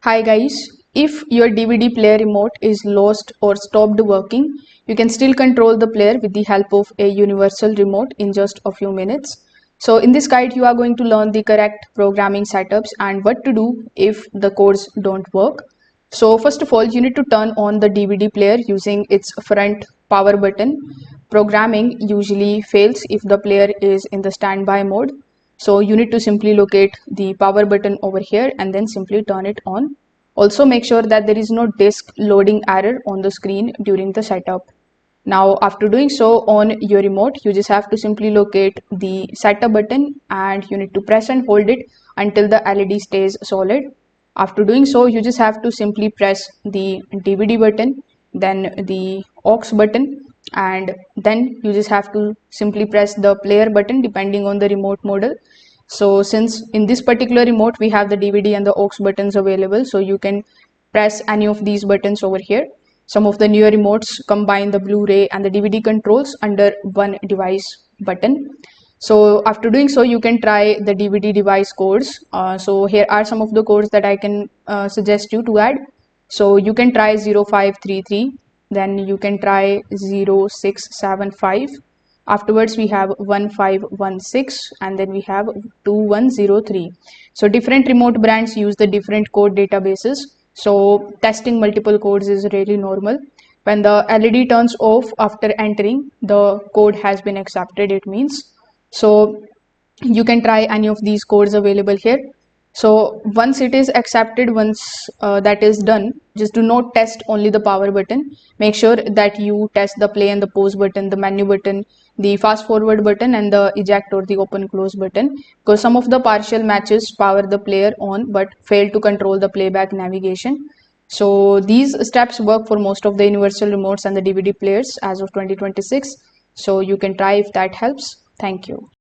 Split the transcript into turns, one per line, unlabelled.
Hi guys, if your DVD player remote is lost or stopped working, you can still control the player with the help of a universal remote in just a few minutes. So in this guide, you are going to learn the correct programming setups and what to do if the codes don't work. So first of all, you need to turn on the DVD player using its front power button. Programming usually fails if the player is in the standby mode. So you need to simply locate the power button over here and then simply turn it on. Also make sure that there is no disk loading error on the screen during the setup. Now after doing so on your remote, you just have to simply locate the setup button and you need to press and hold it until the LED stays solid. After doing so, you just have to simply press the DVD button, then the aux button, and then you just have to simply press the player button depending on the remote model. So since in this particular remote we have the DVD and the aux buttons available, so you can press any of these buttons over here. Some of the newer remotes combine the Blu-ray and the DVD controls under one device button. So after doing so, you can try the DVD device codes. So here are some of the codes that I can suggest you to add. So you can try 0533, then you can try 0675. Afterwards we have 1516 and then we have 2103. So different remote brands use the different code databases. So testing multiple codes is really normal. When the LED turns off after entering, the code has been accepted, it means. So you can try any of these codes available here. So once it is accepted, once that is done, just do not test only the power button. Make sure that you test the play and the pause button, the menu button, the fast forward button, and the eject or the open close button, because some of the partial matches power the player on but fail to control the playback navigation. So these steps work for most of the universal remotes and the DVD players as of 2026. So you can try if that helps. Thank you.